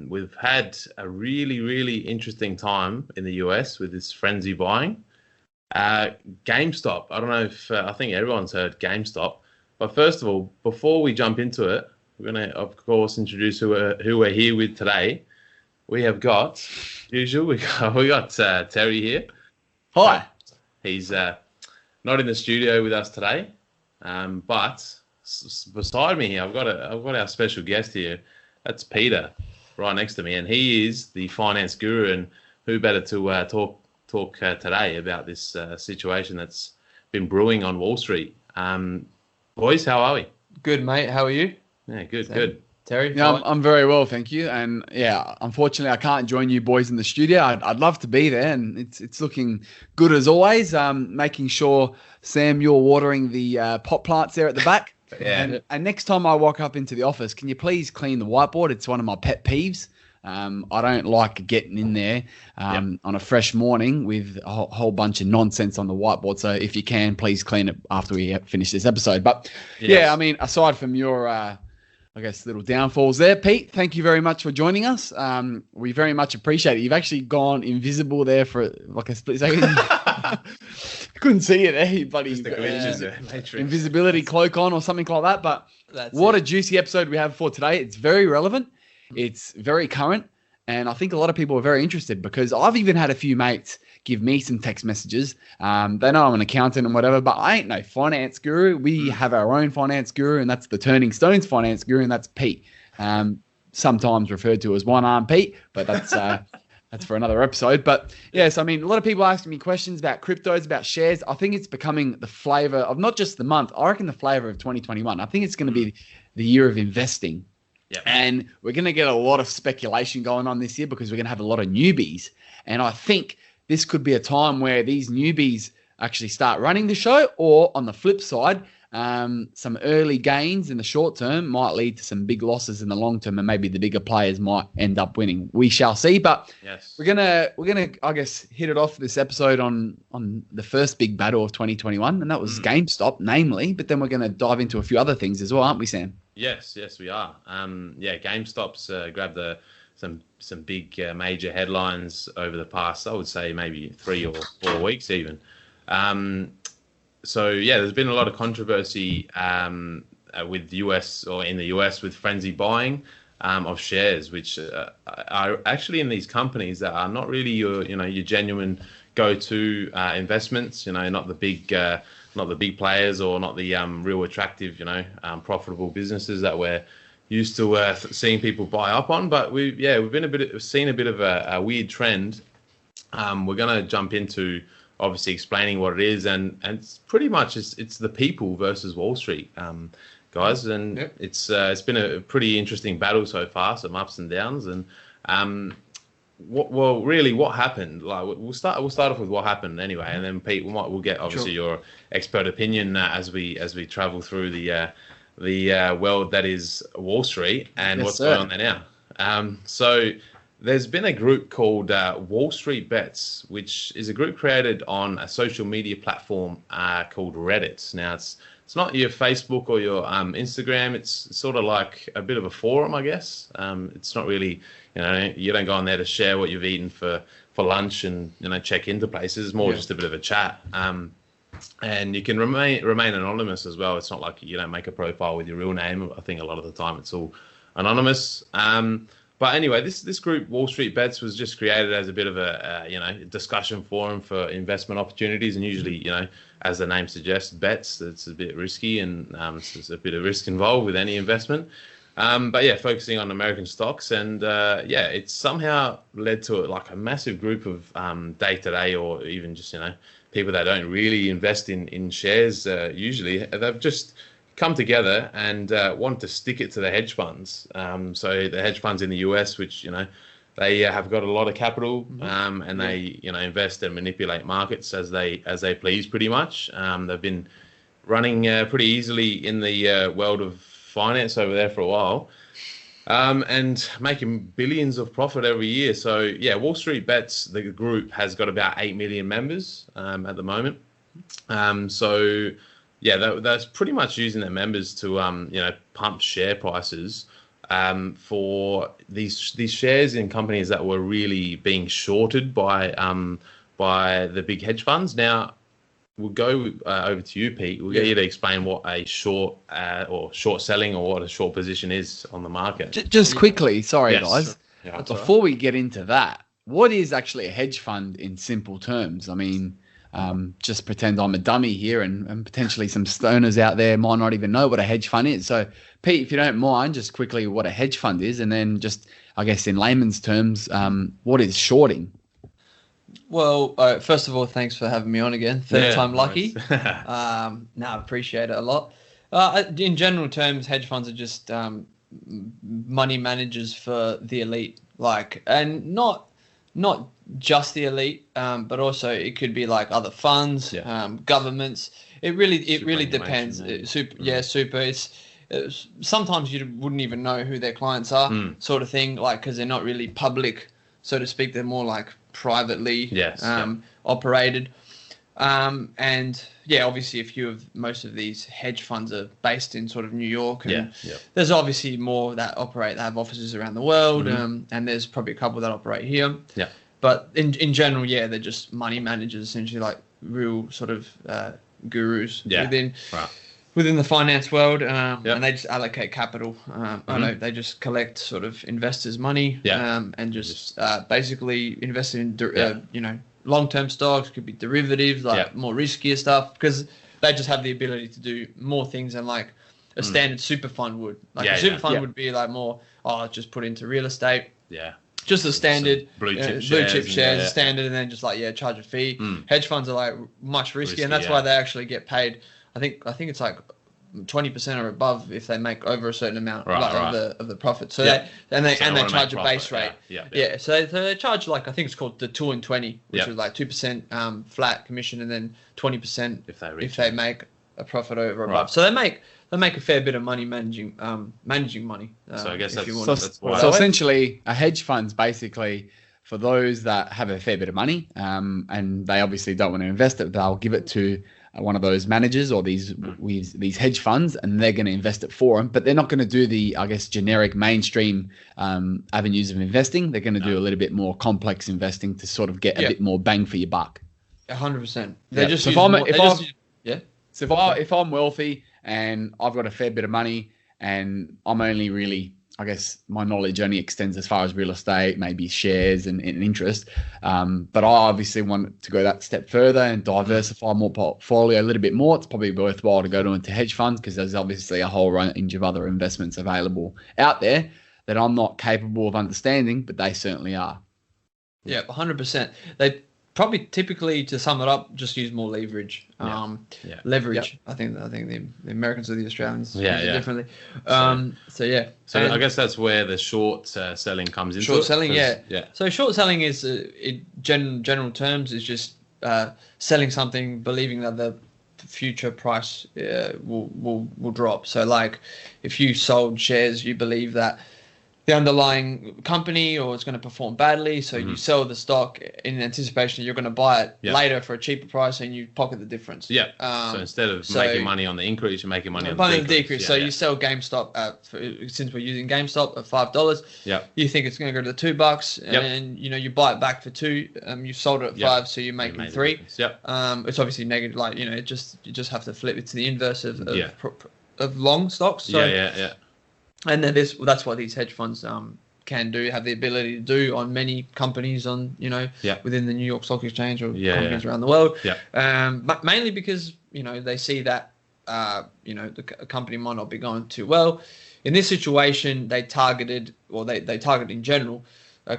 We've had a really, really interesting time in the US with this frenzy buying. GameStop. I don't know if I think everyone's heard GameStop. But first of all, before we jump into it, we're going to, of course, introduce who we're here with today. We have got, usual, we got Terry here. Hi. He's not in the studio with us today, but beside me here, I've got our special guest here. That's Peter, right next to me, and he is the finance guru. And who better to talk today about this situation that's been brewing on Wall Street? Boys, how are we? Good, mate. How are you? Yeah, good. Terry? Yeah, I'm very well, thank you. And yeah, unfortunately, I can't join you boys in the studio. I'd love to be there, and it's looking good as always. Making sure, Sam, you're watering the pot plants there at the back. Yeah. And next time I walk up into the office, can you please clean the whiteboard? It's one of my pet peeves. I don't like getting in there on a fresh morning with a whole bunch of nonsense on the whiteboard. So if you can, please clean it after we finish this episode. But yeah, I mean, aside from your, I guess, little downfalls there, Pete, thank you very much for joining us. We very much appreciate it. You've actually gone invisible there for like a split second. Couldn't see you there, you bloody invisibility cloak on or something like that. But what a juicy episode we have for today. It's very relevant. It's very current, and I think a lot of people are very interested because I've even had a few mates give me some text messages. They know I'm an accountant and whatever, but I ain't no finance guru. We have our own finance guru, and that's the Turning Stones finance guru, and that's Pete. Sometimes referred to as One-Arm Pete, but that's that's for another episode. But yes, I mean, a lot of people asking me questions about cryptos, about shares. I think it's becoming the flavor of not just the month. I reckon the flavor of 2021. I think it's going to be the year of investing. Yep. And we're going to get a lot of speculation going on this year because we're going to have a lot of newbies. And I think this could be a time where these newbies actually start running the show, or on the flip side, some early gains in the short term might lead to some big losses in the long term, and maybe the bigger players might end up winning. We shall see. But we're gonna I guess hit it off this episode on the first big battle of 2021, and that was GameStop, namely. But then we're gonna dive into a few other things as well, aren't we, Sam? Yes, we are. GameStop's grabbed some big major headlines over the past, I would say, maybe 3 or 4 weeks even. There's been a lot of controversy with US or in the US with frenzy buying of shares, which are actually in these companies that are not really your genuine go-to investments. Not the big players, or not the real attractive, profitable businesses that we're used to seeing people buy up on. But we've seen a bit of a weird trend. We're going to jump into obviously explaining what it is, and it's pretty much it's the people versus Wall Street, guys, and it's been a pretty interesting battle so far, some ups and downs, and what happened? Like we'll start off with what happened anyway, and then Pete, we'll get obviously your expert opinion as we travel through the world that is Wall Street and what's going on there now. So there's been a group called Wall Street Bets, which is a group created on a social media platform called Reddit. Now it's not your Facebook or your Instagram. It's sort of like a bit of a forum, I guess. It's not really, you don't go on there to share what you've eaten for lunch and check into places. It's more just a bit of a chat. And you can remain anonymous as well. It's not like you don't make a profile with your real name. I think a lot of the time it's all anonymous. But anyway, this group, Wall Street Bets, was just created as a bit of a discussion forum for investment opportunities. And usually, as the name suggests, bets, it's a bit risky, and there's a bit of risk involved with any investment. Focusing on American stocks. And it's somehow led to like a massive group of day-to-day, or even just, people that don't really invest in shares usually. They've just come together and want to stick it to the hedge funds. So the hedge funds in the US, which, they have got a lot of capital, and they, invest and manipulate markets as they please pretty much. They've been running pretty easily in the world of finance over there for a while, and making billions of profit every year. So Wall Street Bets, the group, has got about 8 million members at the moment. That's pretty much using their members to pump share prices for these shares in companies that were really being shorted by the big hedge funds. Now, we'll go over to you, Pete. We'll get you to explain what a short or short selling or what a short position is on the market. Just quickly, sorry guys. Sure. Yeah, before we get into that, what is actually a hedge fund in simple terms? I mean, just pretend I'm a dummy here, and potentially some stoners out there might not even know what a hedge fund is. So, Pete, if you don't mind, just quickly what a hedge fund is, and then just, I guess, in layman's terms, what is shorting? Well, first of all, thanks for having me on again. Third time lucky. Nice. I appreciate it a lot. In general terms, hedge funds are just money managers for the elite, and not just the elite, but also it could be like other funds, governments. It really depends. Super. It's sometimes you wouldn't even know who their clients are, sort of thing, because they're not really public, so to speak. They're more like privately operated. And obviously most of these hedge funds are based in sort of New York, and there's obviously more that have offices around the world, and there's probably a couple that operate here. Yeah. But in general, they're just money managers, essentially, like real sort of gurus within the finance world, and they just allocate capital. They just collect sort of investors' money, and just basically invest in long-term stocks. Could be derivatives, more riskier stuff, because they just have the ability to do more things than like a standard super fund would. A super fund would be like more, just put into real estate. Yeah. Just a standard blue chip shares, standard, and then just charge a fee. Hedge funds are like much riskier, and that's why they actually get paid. I think it's like 20% or above if they make over a certain amount of the profit. So they charge a base rate. So they charge I think it's called the 2 and 20, which is like 2% flat commission, and then 20% if they make a profit over or above. So they make a fair bit of money managing money. So I guess so essentially, a hedge fund's basically for those that have a fair bit of money, and they obviously don't want to invest it. They'll give it to one of those managers or these hedge funds, and they're going to invest it for them. But they're not going to do the, I guess, generic mainstream avenues of investing. They're going to do a little bit more complex investing to sort of get a bit more bang for your buck. 100%. If I'm wealthy and I've got a fair bit of money, and I'm only really, I guess, my knowledge only extends as far as real estate, maybe shares and interest. But I obviously want to go that step further and diversify more portfolio a little bit more. It's probably worthwhile to go into hedge funds, because there's obviously a whole range of other investments available out there that I'm not capable of understanding, but they certainly are. Yeah, 100%. They probably typically, to sum it up, just use more leverage. Leverage. Yep. I think the Americans or the Australians use it differently. So I guess that's where the short selling comes into. Short selling, So short selling is, in general terms, is just selling something, believing that the future price will drop. So like, if you sold shares, you believe that the underlying company or it's going to perform badly, so you sell the stock in anticipation you're going to buy it later for a cheaper price, and you pocket the difference. So instead of making money on the increase, you're making money on the decrease. You sell GameStop since we're using GameStop at $5. You think it's going to go to $2, and then you buy it back for $2. You sold it at $5, so you're making $3. It's obviously negative. You just have to flip it to the inverse of long stocks. So, and then that's what these hedge funds can do, have the ability to do on many companies within the New York Stock Exchange or companies around the world. Mainly because they see that the company might not be going too well. In this situation, they target in general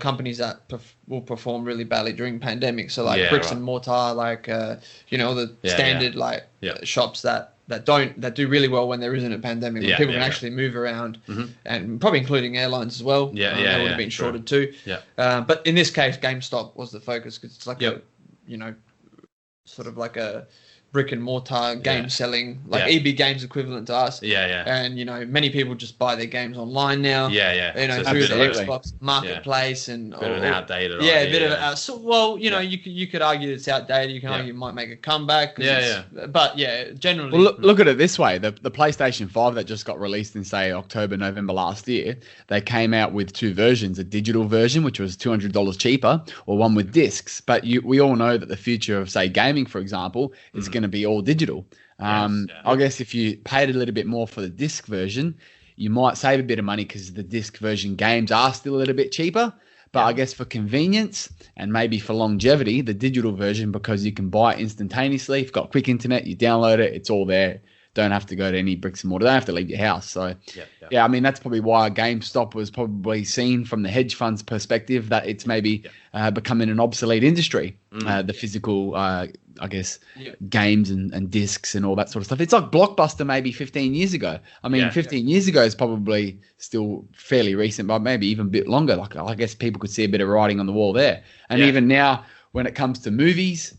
companies that will perform really badly during pandemic. So bricks and mortar, the standard shops that do really well when there isn't a pandemic, when people can actually move around, and probably including airlines as well. They would have been shorted too. But in this case, GameStop was the focus, because it's like sort of like a brick and mortar game selling, like EB Games equivalent to us. Yeah. And many people just buy their games online now. Yeah. So through the Xbox marketplace and bit of an outdated. Yeah, a bit of you could argue it's outdated. You can argue it might make a comeback. But generally. Well, look at it this way: the PlayStation 5 that just got released in say October, November last year, they came out with two versions: a digital version, which was $200 cheaper, or one with discs. But we all know that the future of say gaming, for example, is going to be all digital. I guess if you paid a little bit more for the disc version, you might save a bit of money because the disc version games are still a little bit cheaper. But I guess for convenience and maybe for longevity, the digital version, because you can buy it instantaneously. If you've got quick internet, you download it, it's all there. Don't have to go to any bricks and mortar. Don't have to leave your house. So, I mean, that's probably why GameStop was probably seen from the hedge fund's perspective that it's maybe becoming an obsolete industry, the physical, games and discs and all that sort of stuff. It's like Blockbuster maybe 15 years ago. I mean, 15 years ago is probably still fairly recent, but maybe even a bit longer. Like I guess people could see a bit of writing on the wall there. And even now, when it comes to movies,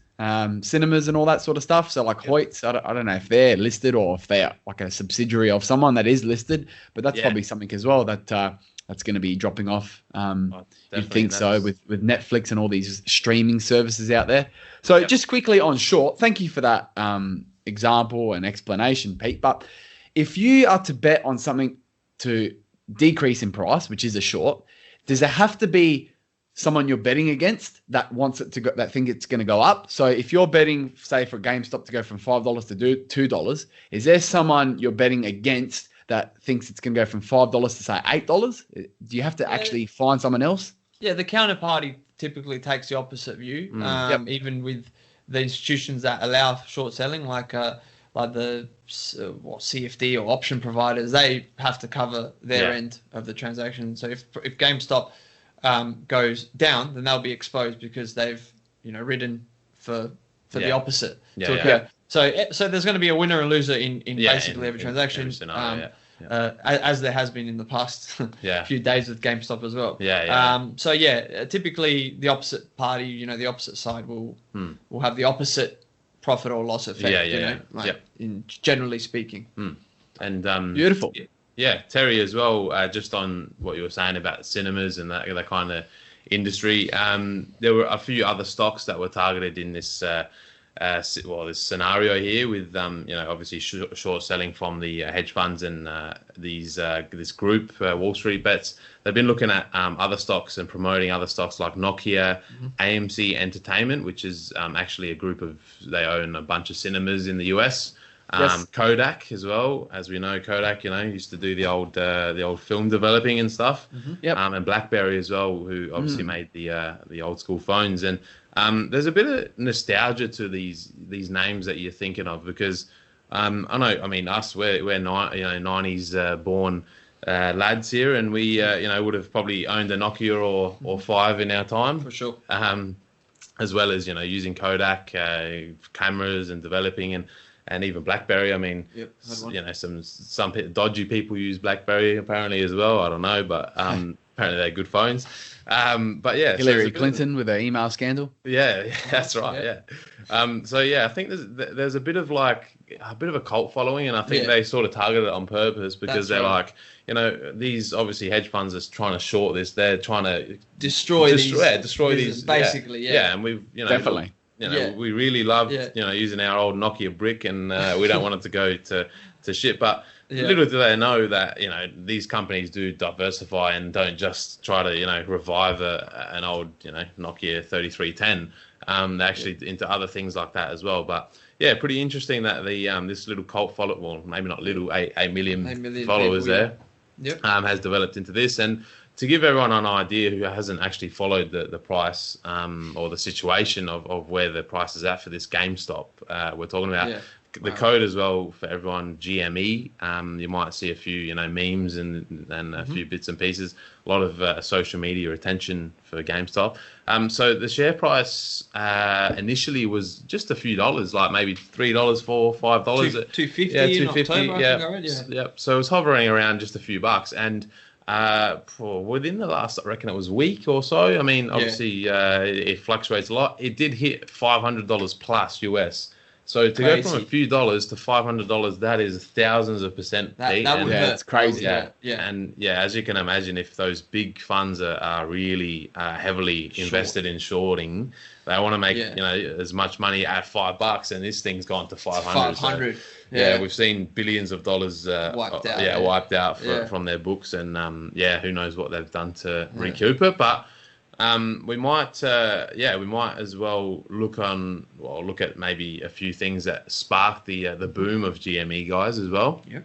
cinemas and all that sort of stuff. So like Hoyts, I don't know if they're listed or if they're like a subsidiary of someone that is listed, but that's probably something as well that that's going to be dropping off. You'd think so with Netflix and all these streaming services out there. So just quickly on short, thank you for that example and explanation, Pete. But if you are to bet on something to decrease in price, which is a short, does there have to be someone you're betting against that wants it to go, that think it's going to go up? So if you're betting, say, for GameStop to go from $5 to $2, is there someone you're betting against that thinks it's going to go from $5 to say $8? Do you have to actually find someone else? Yeah, the counterparty typically takes the opposite view. Even with the institutions that allow short selling, like the CFD or option providers, they have to cover their end of the transaction. So if GameStop goes down, then they'll be exposed because they've ridden for the opposite to occur. So there's going to be a winner and loser in basically every transaction, as there has been in the past few days with GameStop as well. Typically the opposite party, the opposite side will have the opposite profit or loss effect. Generally speaking. And beautiful. Yeah, Terry, as well, just on what you were saying about cinemas and that kind of industry, there were a few other stocks that were targeted in this this scenario here with, obviously short selling from the hedge funds and this group, Wall Street Bets. They've been looking at other stocks and promoting other stocks like Nokia, AMC Entertainment, which is actually a group of, they own a bunch of cinemas in the US. Kodak as well, as we know, Kodak, used to do the old film developing and stuff. And BlackBerry as well, who obviously made the old school phones. And there's a bit of nostalgia to these names that you're thinking of, because I know, I mean, us, we're 90s born lads here, and we would have probably owned a Nokia or 5 in our time for sure. As well as using Kodak cameras and developing and even BlackBerry. I mean, some dodgy people use BlackBerry apparently as well. I don't know, but apparently they're good phones. But yeah, Hillary Clinton with her email scandal. Yeah, that's right. Yeah. I think there's a bit of a cult following, and I think they sort of target it on purpose because they're like, these obviously hedge funds are trying to short this. They're trying to destroy these basically. And we've definitely. We really love using our old Nokia brick, and we don't want it to go to shit. But little do they know that these companies do diversify and don't just try to revive an old Nokia 3310. They're actually into other things like that as well. But yeah, pretty interesting that the this little cult follower, well, maybe not little, 8 million followers people, there, has developed into this. And to give everyone an idea who hasn't actually followed the price or the situation of where the price is at for this GameStop, we're talking about the code as well for everyone, GME. You might see a few memes and a few bits and pieces. A lot of social media attention for GameStop. So the share price initially was just a few dollars, like maybe $3, $4, $5. $2.50 in October, I think I read, So it was hovering around just a few bucks. And within the last, I reckon it was week or so. I mean, obviously it fluctuates a lot. It did hit $500 plus US. So to Crazy. go from a few dollars to $500, that is thousands of percent. That would hurt. It's crazy. Yeah. And as you can imagine, if those big funds are really heavily invested in shorting, they want to make as much money at $5, and this thing's gone to 500. 500. So, we've seen billions of dollars wiped out. Wiped out from their books, and who knows what they've done to recoup it, but. We might as well look at maybe a few things that sparked the boom of GME, guys, as well. Yep.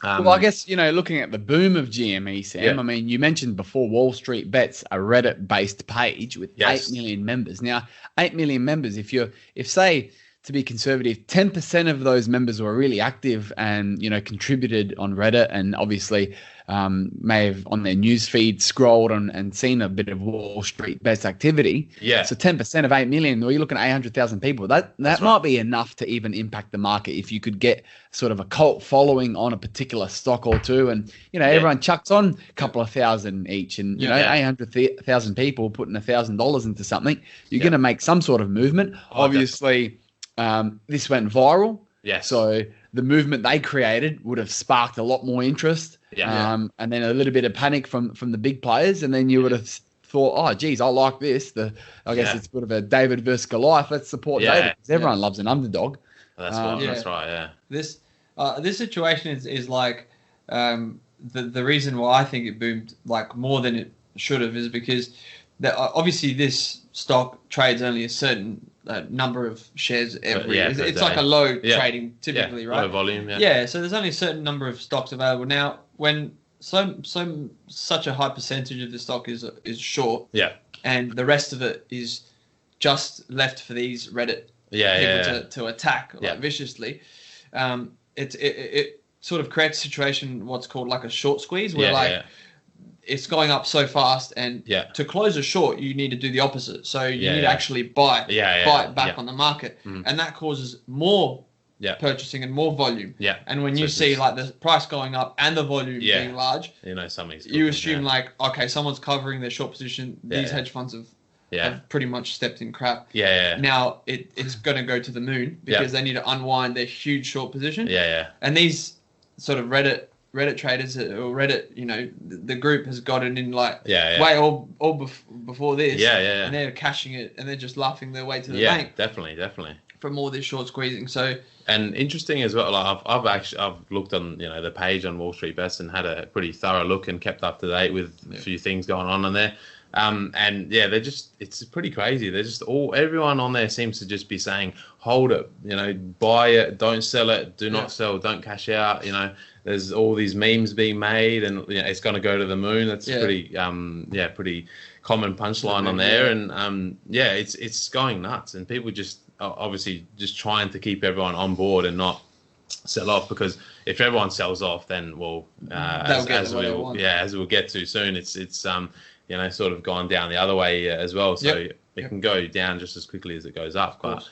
Well, I guess, looking at the boom of GME, Sam, I mean, you mentioned before Wall Street Bets, a Reddit-based page with 8 million members. Now, 8 million members, if say, to be conservative, 10% of those members were really active and, contributed on Reddit and obviously may have on their news feed scrolled on and seen a bit of Wall Street Bets activity. Yeah. So 10% of 8 million, well, you're looking at 800,000 people. That might be enough to even impact the market if you could get sort of a cult following on a particular stock or two. And, everyone chucks on a couple of thousand each and, 800,000 people putting $1,000 into something, you're going to make some sort of movement. Obviously, this went viral. Yes. So the movement they created would have sparked a lot more interest. And then a little bit of panic from the big players. And then you would have thought, oh, geez, I like this. I guess it's sort of a David versus Goliath. Let's support David because everyone loves an underdog. That's right. Yeah. This situation is like the reason why I think it boomed like more than it should have is because obviously this stock trades only a certain number of shares every. It's like a low trading typically, right? Low volume. Yeah. So there's only a certain number of stocks available now. When such a high percentage of the stock is short, and the rest of it is just left for these Reddit people to attack viciously, it sort of creates a situation what's called like a short squeeze, where it's going up so fast, and to close a short, you need to do the opposite. So you need to actually buy it back on the market, and that causes more purchasing and more volume. And when you see like the price going up and the volume being large, something's you assume like, okay, someone's covering their short position. These hedge funds have pretty much stepped in crap. Now it's going to go to the moon because they need to unwind their huge short position. And these sort of Reddit traders or Reddit, the group has gotten in like way all before this. And they're cashing it and they're just laughing their way to the bank. Definitely. From all this short squeezing. So and interesting as well. Like I've looked on the page on Wall Street Bets and had a pretty thorough look and kept up to date with a few things going on there. And it's pretty crazy. They're just everyone on there seems to just be saying, hold it, buy it, don't sell it, do not sell, don't cash out. There's all these memes being made, and it's going to go to the moon. That's pretty common punchline on there, and it's going nuts, and people just obviously just trying to keep everyone on board and not sell off, because if everyone sells off, then as we'll get to soon, it's sort of gone down the other way as well. So it can go down just as quickly as it goes up. But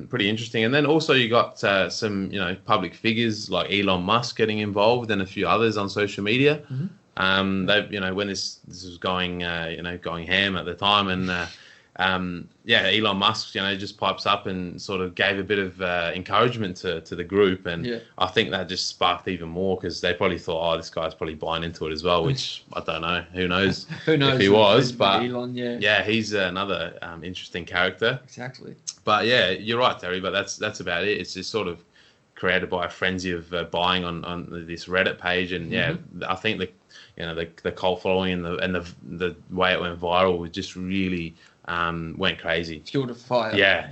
pretty interesting. And then also you got some public figures like Elon Musk getting involved and a few others on social media. They when this was going going ham at the time, and Elon Musk just pipes up and sort of gave a bit of encouragement to the group, and I think that just sparked even more, because they probably thought, oh, this guy's probably buying into it as well, which I don't know, who knows if he was, but Elon, he's another interesting character. Exactly. But you're right, Terry, but that's about it. It's just sort of created by a frenzy of buying on this Reddit page, and I think the cult following and the way it went viral was just really went crazy. Fueled a fire. Yeah,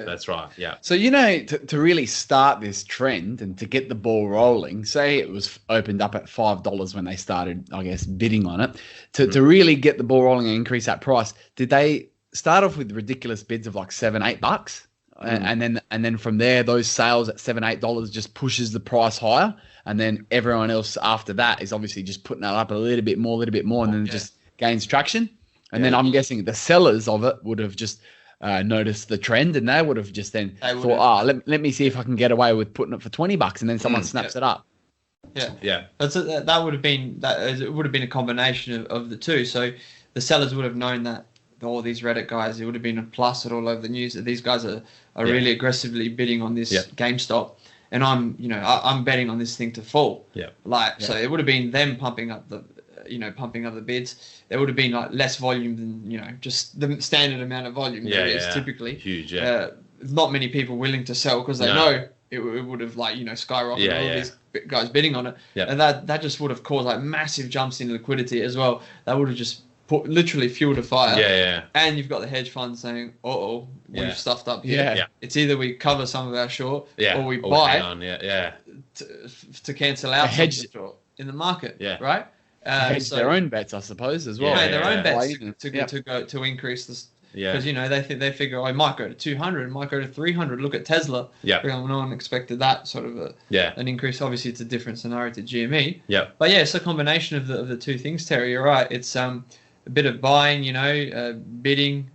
that's right. Yeah. So to really start this trend and to get the ball rolling, say it was opened up at $5 when they started, I guess, bidding on it. To really get the ball rolling and increase that price, did they start off with ridiculous bids of like $7-8? And then from there, those sales at $7-8 just pushes the price higher, and then everyone else after that is obviously just putting that up a little bit more, and then it just gains traction. And then I'm guessing the sellers of it would have just noticed the trend, and they would have just then thought, let me see if I can get away with putting it for $20, and then someone snaps it up. That would have been a combination of the two. So the sellers would have known that all these Reddit guys, it would have been plastered all over the news that these guys are really aggressively bidding on this GameStop, and I'm betting on this thing to fall. So it would have been them pumping up the bids. There would have been like less volume than just the standard amount of volume there is typically. Huge. Not many people willing to sell because they know it would have skyrocketed all these guys bidding on it, and that just would have caused like massive jumps in liquidity as well. That would have just literally fueled a fire. And you've got the hedge fund saying, we've stuffed up here. It's either we cover some of our short or we buy to cancel out the hedge short in the market. Right. Hedge their own bets, I suppose, as well. Their own bets to increase this. Because they figure, it might go to 200, it might go to 300. Look at Tesla. No one expected that sort of an increase. Obviously, it's a different scenario to GME. But it's a combination of the two things. Terry, you're right. It's a bit of buying, bidding,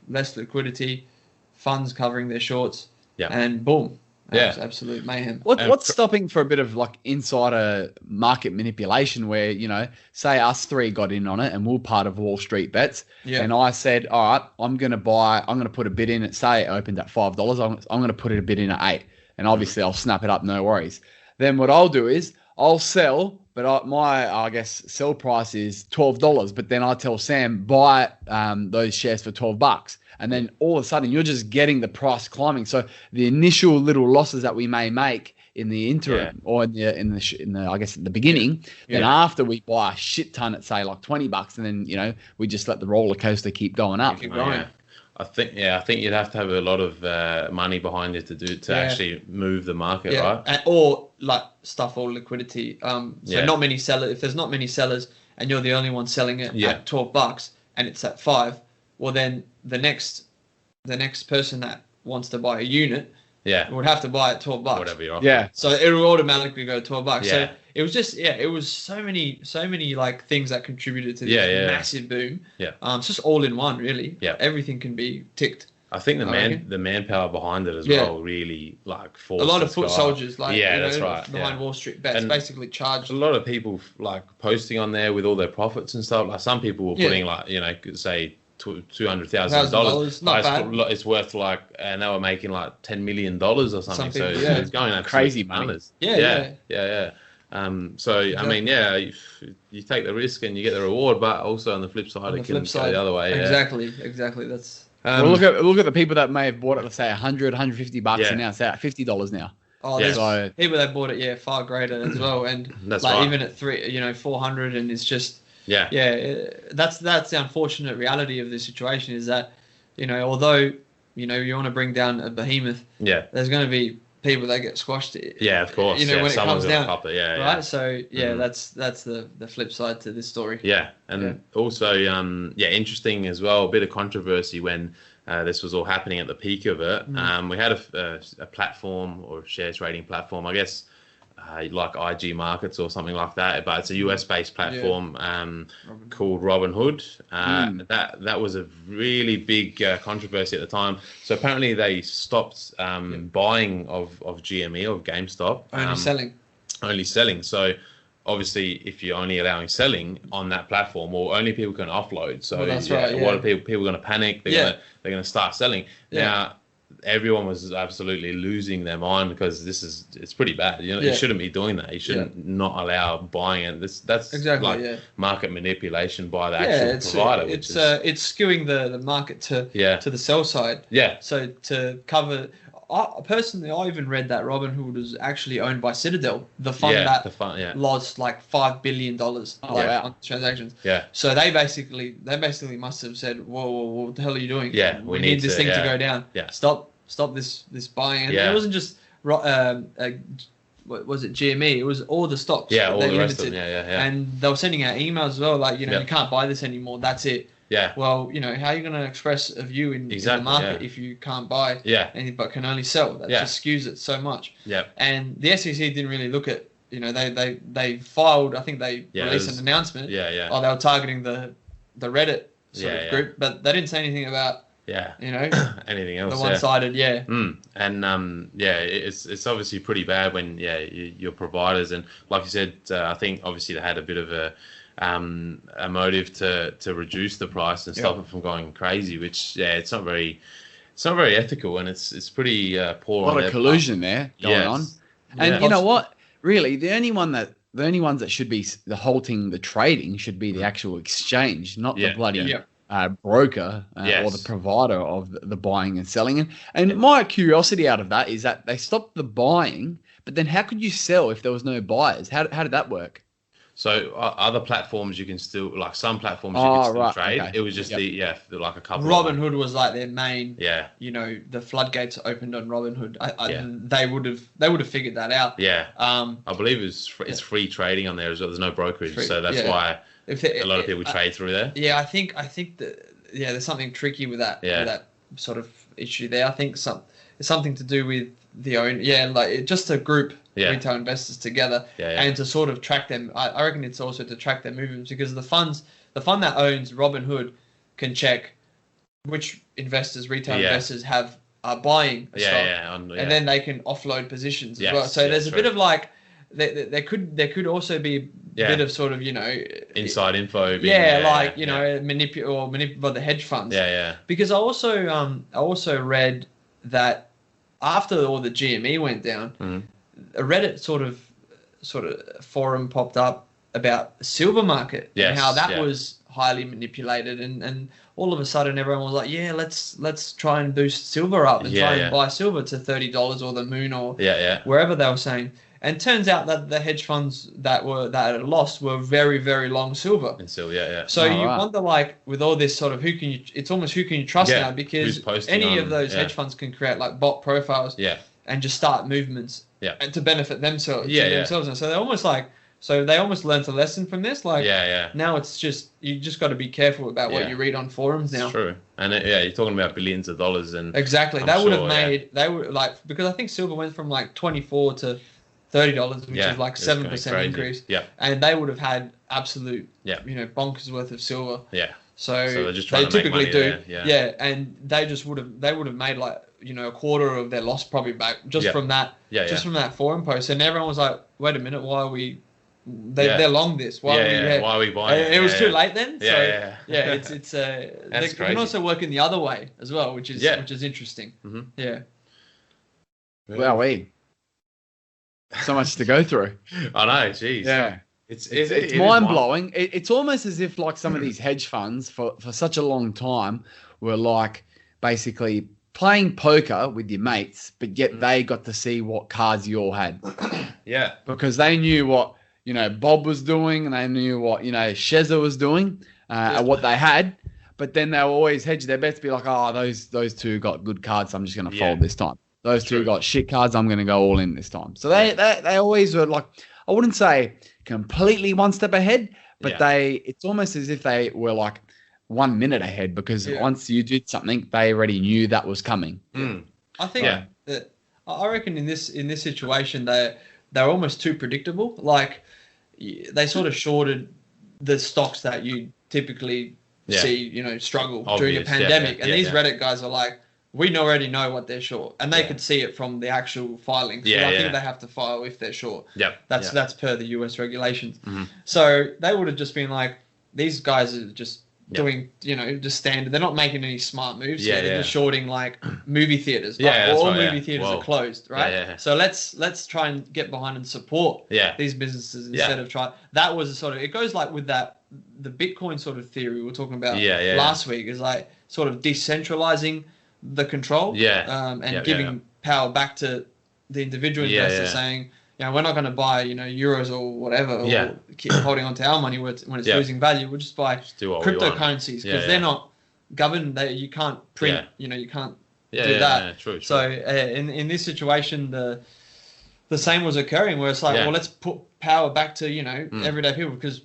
less liquidity, funds covering their shorts, and boom. Absolute mayhem. What's stopping for a bit of like insider market manipulation where, say us three got in on it and we're part of Wall Street Bets. And I said, all right, I'm going to put a bid in at, say it opened at $5. I'm going to put a bid in at 8. And obviously I'll snap it up, no worries. Then what I'll do is I'll sell, but my sell price is $12. But then I tell Sam, buy those shares for $12. And then all of a sudden you're just getting the price climbing. So the initial little losses that we may make in the interim or in the I guess at the beginning, then after we buy a shit ton at say like $20, and then we just let the roller coaster keep going up. I think you'd have to have a lot of money behind you to actually move the market, right? Or like stuff all liquidity. Not many sellers. If there's not many sellers and you're the only one selling it at $12 and it's at 5. Well, then the next person that wants to buy a unit would have to buy at $12. Whatever you're offering. So it will automatically go to $12. So it was just it was so many like things that contributed to this massive boom. It's just all in one really. Everything can be ticked. I think the manpower behind it as well really like forced a lot of foot soldiers that's right behind Wall Street Bets and basically charged a lot of people like posting on there with all their profits and stuff. Like some people were putting say $200,000. Not bad. It's worth like, and they were making like $10 million or something. So it's going up crazy money. Yeah. I mean, you take the risk and you get the reward, but also on the flip side, it can go the other way. Exactly. That's. Look at the people that may have bought it, let's say $100, $150, and now it's at $50 now. Oh, there's people that bought it, far greater as well, and that's like right. even at 400, and it's just. That's the unfortunate reality of the situation is that, although, you want to bring down a behemoth, there's going to be people that get squashed. Yeah, of course. When it comes down, right? So that's the flip side to this story. Yeah, and also interesting as well. A bit of controversy when this was all happening at the peak of it. We had a platform or share trading platform, I guess. Like IG Markets or something like that, but it's a US-based platform called Robinhood. That was a really big controversy at the time. So apparently they stopped buying of GME, of GameStop. Only selling. So obviously, if you're only allowing selling on that platform, or only people can offload. So what are people going to panic? They're going to start selling. Now, everyone was absolutely losing their mind because it's pretty bad. You shouldn't be doing that. You shouldn't not allow buying it. That's exactly market manipulation by the actual provider. It's skewing the market to the sell side. So to cover. Personally, I even read that Robinhood was actually owned by Citadel, the fund lost like $5 billion on transactions. So they basically must have said, "Whoa, what the hell are you doing? We need this thing to go down. Stop this buying." And it wasn't just what was it, GME? It was all the stocks. All the rest of them. And they were sending out emails as well, like you can't buy this anymore. That's it. Well, how are you going to express a view in the market if you can't buy but can only sell? That just skews it so much. And the SEC didn't really look at, they filed, I think they released an announcement. Oh, they were targeting the Reddit sort of group, but they didn't say anything about anything else. The one-sided, And it's obviously pretty bad when your providers, and like you said, I think obviously they had a bit of a a motive to reduce the price and stop it from going crazy. Which it's not very ethical, and it's pretty poor. A lot of collusion there going on. And you know what? Really, the only ones that should be halting the trading should be the actual exchange, not the bloody broker or the provider of the buying and selling. And my curiosity out of that is that they stopped the buying, but then how could you sell if there was no buyers? How did that work? So other platforms you can still, like some platforms you can still trade. Okay. It was just like a couple. Robinhood was like their main. Yeah. You know, the floodgates opened on Robinhood. They would have figured that out. Yeah. I believe it's free trading on there as well. There's no brokerage, so that's why a lot of people trade through there. Yeah, I think that there's something tricky with that. Yeah. With that sort of issue there. I think it's something to do with the own. Yeah, like just to group retail investors together and to sort of track them. I reckon it's also to track their movements because the fund that owns Robinhood can check which retail investors are buying a stock, and then they can offload positions as well. So there's a bit of like there could also be a bit of sort of inside info. Manipulate by the hedge funds. Because I also read that after all the GME went down. A Reddit sort of forum popped up about the silver market and how that was highly manipulated, and all of a sudden everyone was like, let's try and boost silver up and try and buy silver to $30 or the moon or wherever they were saying. And turns out that the hedge funds that had lost were very, very long silver. And silver, So you wonder, like, with all this sort of who can you trust now, because any of those hedge funds can create like bot profiles and just start movements. And to benefit themselves. And so they almost learned a lesson from this. Like, now it's just, you just got to be careful about what you read on forums now. It's true. And you're talking about billions of dollars. And exactly. They would have made, they were like, because I think silver went from like $24 to $30, which is like 7% increase. Yeah. And they would have had absolute, bonkers worth of silver. Yeah. So they're just trying to typically make money there. And they would have made like, a quarter of their loss probably back just from that from that forum post. And everyone was like, wait a minute, why are we they're long this, why are we buying it was too late then. It's they can also work in the other way as well, which is interesting. Wow, so much to go through. I know, geez. Yeah. It's mind blowing. It's almost as if like some of these hedge funds for such a long time were like basically playing poker with your mates, but yet they got to see what cards you all had. Because they knew what Bob was doing, and they knew what Sheza was doing, and what they had. But then they would always hedge their bets, be like, oh, those two got good cards, so I'm just going to fold this time. Those two got shit cards, I'm going to go all in this time. So they always were like, I wouldn't say completely one step ahead, but it's almost as if they were like 1 minute ahead, because once you did something, they already knew that was coming. I think that I reckon in this situation they're almost too predictable. Like they sort of shorted the stocks that you typically see, struggle during a pandemic, and these Reddit guys are like, we already know what they're short, and they could see it from the actual filings. I think they have to file if they're short. That's per the US regulations. So they would have just been like, these guys are just doing, just standard. They're not making any smart moves. They're just shorting like movie theaters. All movie theaters are closed, right? So let's try and get behind and support these businesses instead of try. That was a sort of, it goes like with the Bitcoin sort of theory we were talking about last week, is like sort of decentralizing the control and giving power back to the individual investor, saying, we're not going to buy, euros or whatever, or keep holding on to our money when it's losing value. We'll just buy cryptocurrencies, because they're not governed. You can't print, you can't do that. True. So in this situation, the same was occurring, where it's like, well, let's put power back to, everyday people, because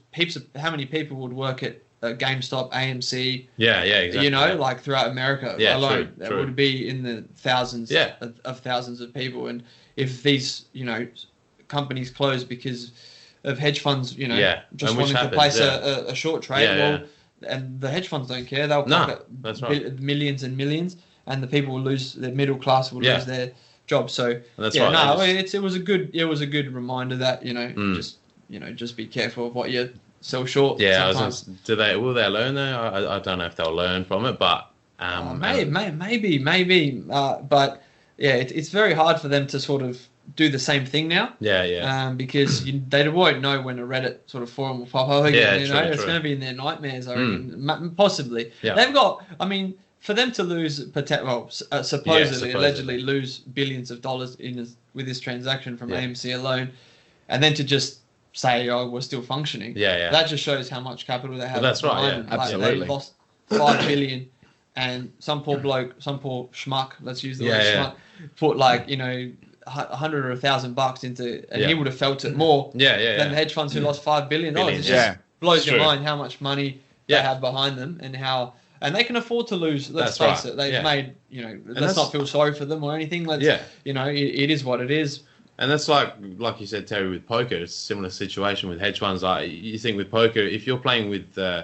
how many people would work at GameStop, AMC, exactly. Like throughout America alone, that would be in the thousands of thousands of people. And if these, companies close because of hedge funds, just wanting to place a short trade, and the hedge funds don't care. They'll pocket millions and millions, and the people will lose. The middle class will lose their jobs. So it was a good reminder that just be careful of what you're sell short. Yeah, sometimes. will they learn though? I don't know if they'll learn from it, but maybe. But yeah, it's very hard for them to sort of do the same thing now. Yeah. Because they won't know when a Reddit sort of forum will pop up again. Yeah, true. It's going to be in their nightmares. I reckon, possibly. Yeah. They've got. I mean, for them to lose, supposedly, allegedly lose billions of dollars with this transaction from AMC alone, and then to just say, "Oh, we're still functioning." Yeah. That just shows how much capital they have. Well, that's right. Yeah, them. absolutely. They lost $5 billion, and some poor bloke, some poor schmuck. Let's use the word schmuck. Put $100 or $1,000 into, and he would have felt it more than the hedge funds who lost $5 billion. It just blows your mind how much money they have behind them and they can afford to lose. Let's face it. They've made, let's not feel sorry for them or anything. It is what it is. And that's like you said, Terry, with poker. It's a similar situation with hedge funds. Like you think with poker, if you're playing with, you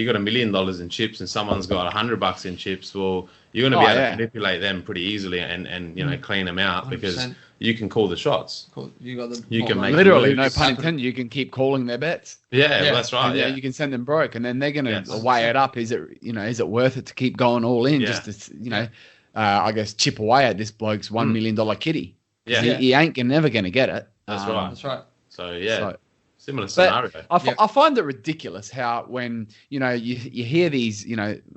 got $1 million in chips and someone's got $100 in chips, well, you're going to be able to manipulate them pretty easily and clean them out 100%. Because you can call the shots. You can make literally, no pun intended. You can keep calling their bets. Yeah, well, that's right. And, you can send them broke, and then they're going to weigh it up. Is it worth it to keep going all in? Just to, I guess chip away at this bloke's $1 million kitty. Yeah, he ain't never going to get it. That's right. That's right. So similar scenario. I find it ridiculous how when you hear these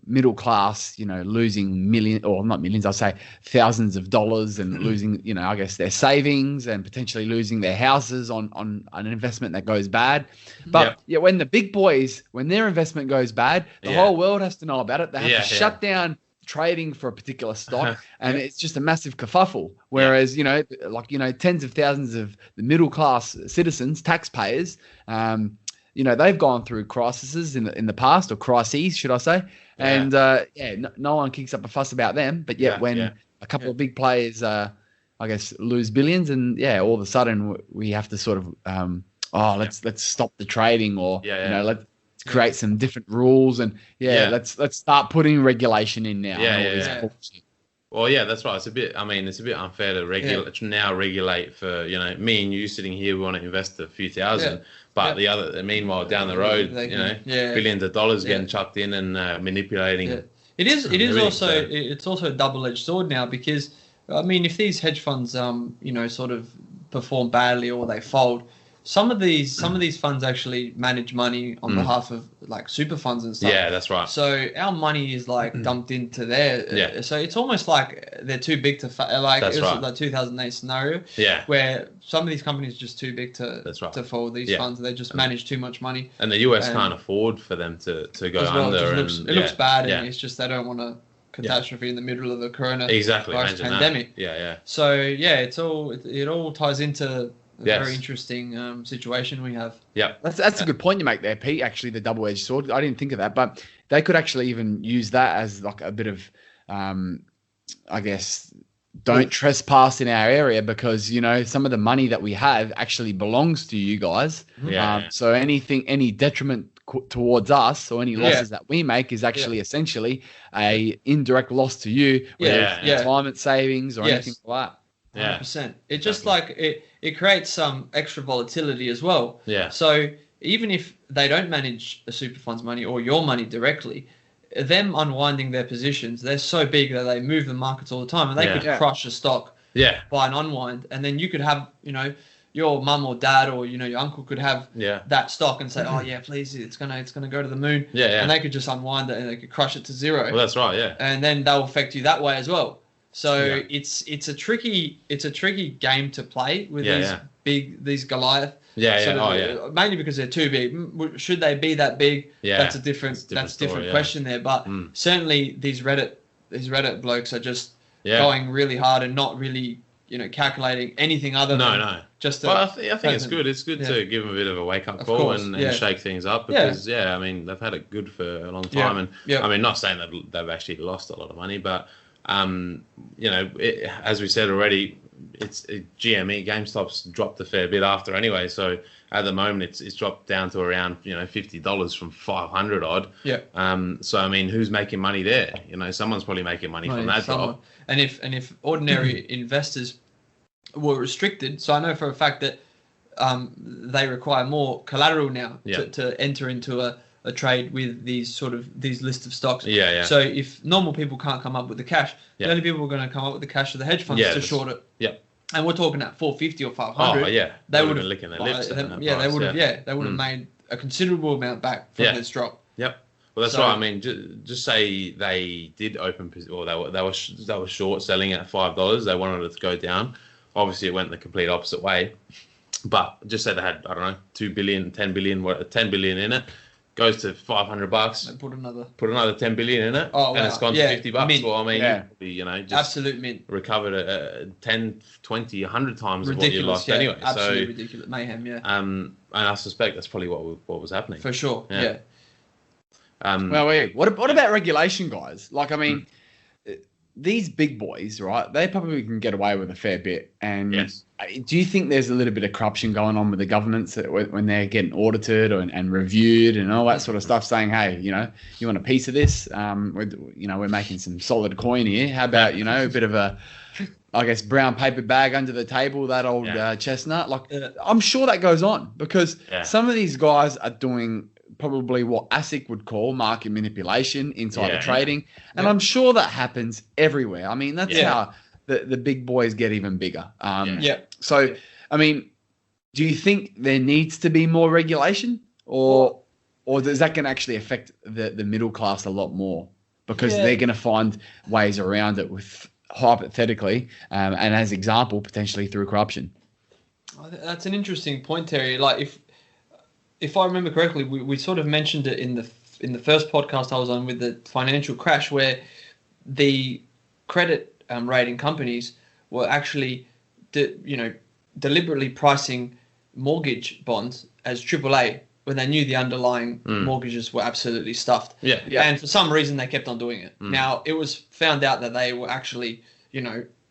middle class losing not millions, I'll say thousands of dollars and losing I guess their savings and potentially losing their houses on an investment that goes bad. But when the big boys, when their investment goes bad, the whole world has to know about it. They have to shut down trading for a particular stock, and it's just a massive kerfuffle. Whereas tens of thousands of the middle class citizens, taxpayers, they've gone through crises in the past, or crises, should I say? And no one kicks up a fuss about them. But when a couple of big players, I guess, lose billions, and all of a sudden we have to sort of let's stop the trading, or let's create some different rules, and let's start putting regulation in now. Well, that's right. It's a bit unfair to regulate for me and you sitting here. We want to invest a few thousand, but meanwhile down the road, billions of dollars getting chucked in and manipulating. It is also a double-edged sword now, because if these hedge funds sort of perform badly or they fold, some of these funds actually manage money on behalf of like super funds and stuff. Yeah, that's right. So our money is like dumped into there. Yeah. So it's almost like they're too big to like. That's right. Like 2008 scenario. Yeah. Where some of these companies are just too big to fold these funds. They just manage too much money. And the US can't afford for them to go under. It looks bad, and it's just they don't want a catastrophe in the middle of the coronavirus pandemic. Yeah. So it all ties into a very interesting situation we have. Yeah, that's a good point you make there, Pete. Actually, the double-edged sword. I didn't think of that, but they could actually even use that as like a bit of, I guess, don't trespass in our area, because some of the money that we have actually belongs to you guys. So any detriment towards us or any losses that we make is actually essentially a indirect loss to you, whether it's retirement savings or anything like that. 100%. It just it creates some extra volatility as well. Yeah. So even if they don't manage a super fund's money or your money directly, them unwinding their positions, they're so big that they move the markets all the time, and they could crush a stock by an unwind, and then you could have your mum or dad or your uncle could have that stock and say, oh yeah, please, it's gonna go to the moon. And they could just unwind it and they could crush it to zero. Well, that's right. Yeah. And then they'll affect you that way as well. So it's a tricky game to play with these Goliath. Mainly because they're too big. Should they be that big? That's a different question there. But certainly these Reddit blokes are just going really hard and not really calculating anything other than just. I think it's good. It's good to give them a bit of a wake up call and shake things up, because they've had it good for a long time, and not saying that they've actually lost a lot of money, but. As we said already, it's GME. GameStop's dropped a fair bit after anyway. So at the moment, it's dropped down to around $50 from 500 odd. Yeah. So who's making money there? Someone's probably making money from that drop. And if ordinary investors were restricted, so I know for a fact that they require more collateral now Yeah. to enter into a trade with these list of stocks. Yeah, yeah. So if normal people can't come up with the cash, Yeah. the only people who are going to come up with the cash are the hedge funds to short it. Yeah. And we're talking at 450 or 500. Oh yeah, They would have have been licking their lips. they would have. Yeah, they would have made a considerable amount back from this drop. Yep. Well, that's right. I mean, just say they did open, or they were short selling at $5. They wanted it to go down. Obviously, it went the complete opposite way. But just say they had, I don't know, 2 billion, 10 billion, 10 billion in it. Goes to $500. They put another 10 billion in it. Oh, wow. And it's gone to $50. Mint. Well, I mean, you know, just absolute mint. Recovered 10, 20, 100 times ridiculous, of what you lost anyway. Absolutely ridiculous. Mayhem, yeah. And I suspect that's probably what was happening. For sure, yeah. What about regulation, guys? Like, I mean, these big boys, right? They probably can get away with a fair bit. And do you think there's a little bit of corruption going on with the governments when they're getting audited and reviewed and all that sort of stuff, saying, hey, you know, you want a piece of this? We're making some solid coin here. How about, you know, a bit of a, I guess, brown paper bag under the table, that old chestnut? Like, I'm sure that goes on because some of these guys are doing probably what ASIC would call market manipulation, insider trading. And I'm sure that happens everywhere. I mean, that's how the big boys get even bigger. So, I mean, do you think there needs to be more regulation or does that can actually affect the middle class a lot more because they're going to find ways around it with hypothetically and as example, potentially through corruption? That's an interesting point, Terry. Like if I remember correctly, we sort of mentioned it in the first podcast I was on with the financial crash, where the credit rating companies were actually, deliberately pricing mortgage bonds as AAA when they knew the underlying mortgages were absolutely stuffed. Yeah. And for some reason, they kept on doing it. Now, it was found out that they were actually,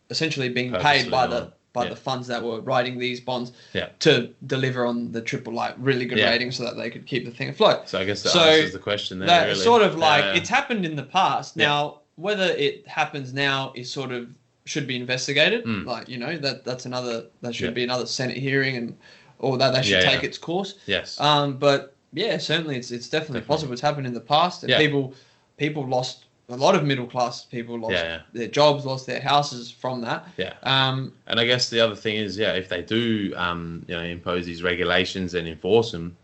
essentially being paid by the funds that were writing these bonds to deliver on the really good rating so that they could keep the thing afloat. So I guess that answers the question there. That really. sort of it's happened in the past. Now, whether it happens now is sort of should be investigated. That should be another Senate hearing or that they should take its course. Yes. But yeah, certainly it's definitely possible. It's happened in the past and people lost. A lot of middle class people lost their jobs, lost their houses from that. Yeah. And I guess the other thing is, if they do, impose these regulations and enforce them,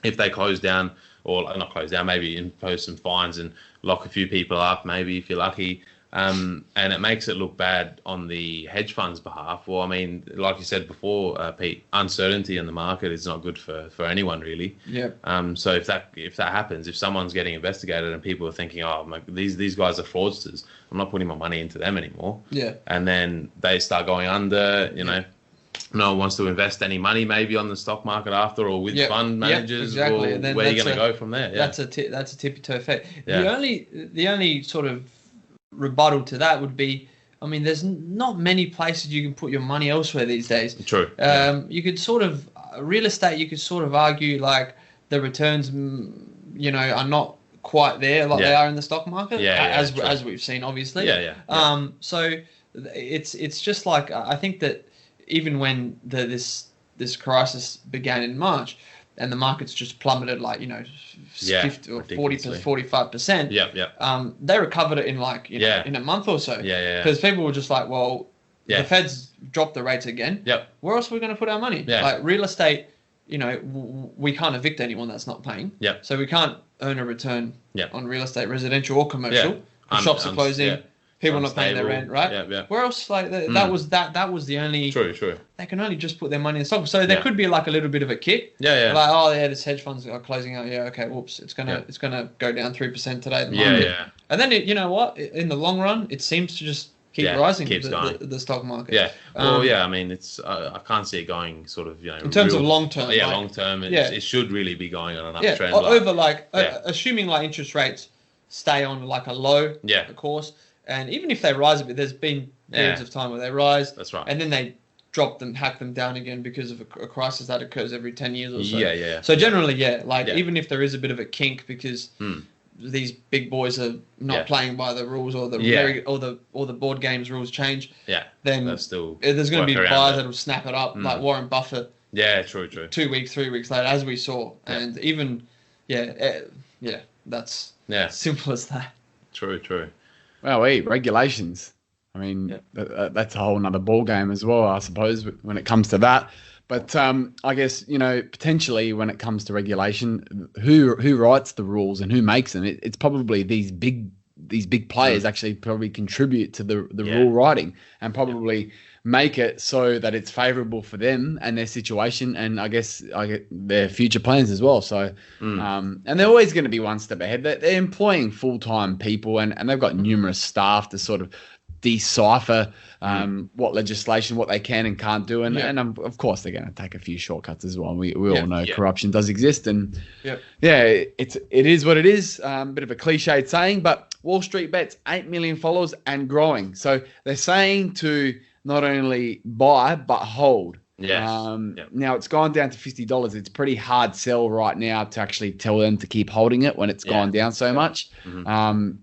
if they close down or not close down, maybe impose some fines and lock a few people up, maybe if you're lucky, and it makes it look bad on the hedge funds' behalf. Well, I mean, like you said before, Pete, uncertainty in the market is not good for anyone really. Yeah. So if that happens, if someone's getting investigated and people are thinking, these guys are fraudsters, I'm not putting my money into them anymore. Yeah. And then they start going under, no one wants to invest any money maybe on the stock market after or with fund managers. Exactly. Well, and then where are you going to go from there? That's a tippy toe effect. Yeah. The only sort of rebuttal to that would be, I mean, there's not many places you can put your money elsewhere these days. True. You could sort of real estate. You could sort of argue like the returns, are not quite there like they are in the stock market. As we've seen, obviously. So it's just like I think that even when this crisis began in March. And the market's just plummeted 50 or 40 to 45%. They recovered it in in a month or so. Because people were just like, well, the Fed's dropped the rates again. Where else are we going to put our money? Like real estate, we can't evict anyone that's not paying. So we can't earn a return on real estate, residential or commercial. Shops are closing. People are not paying their rent, right? Where else? That was the only. True. They can only just put their money in stock, so there could be like a little bit of a kick. This hedge funds are closing out. Whoops, it's gonna go down 3% today. And then you know what? In the long run, it seems to just keep rising. Keeps going. The stock market. I mean, it's I can't see it going sort of in terms of long term. Long term, it should really be going on an uptrend. Over assuming interest rates stay on a low. Of course. And even if they rise a bit, there's been periods of time where they rise. That's right. And then they hack them down again because of a crisis that occurs every 10 years or so. So So generally, even if there is a bit of a kink because these big boys are not playing by the rules or the board games rules change, then there's going to be buyers that will snap it up. Like Warren Buffett Yeah, true. 2 weeks, 3 weeks later, as we saw, and even that's simple as that. True. Well, regulations. I mean, that's a whole nother ball game as well, I suppose, when it comes to that. But I guess, potentially when it comes to regulation, who writes the rules and who makes them? It's probably these big players actually probably contribute to the rule writing and probably make it so that it's favourable for them and their situation and I guess their future plans as well. So, and they're always going to be one step ahead. They're employing full-time people and they've got numerous staff to sort of decipher what legislation, what they can and can't do. And of course, they're going to take a few shortcuts as well. We all know corruption does exist. And it is what it is. Bit of a cliched saying, but Wall Street Bets, 8 million followers and growing. So they're saying to not only buy, but hold. Now it's gone down to $50. It's pretty hard sell right now to actually tell them to keep holding it when it's gone down so much.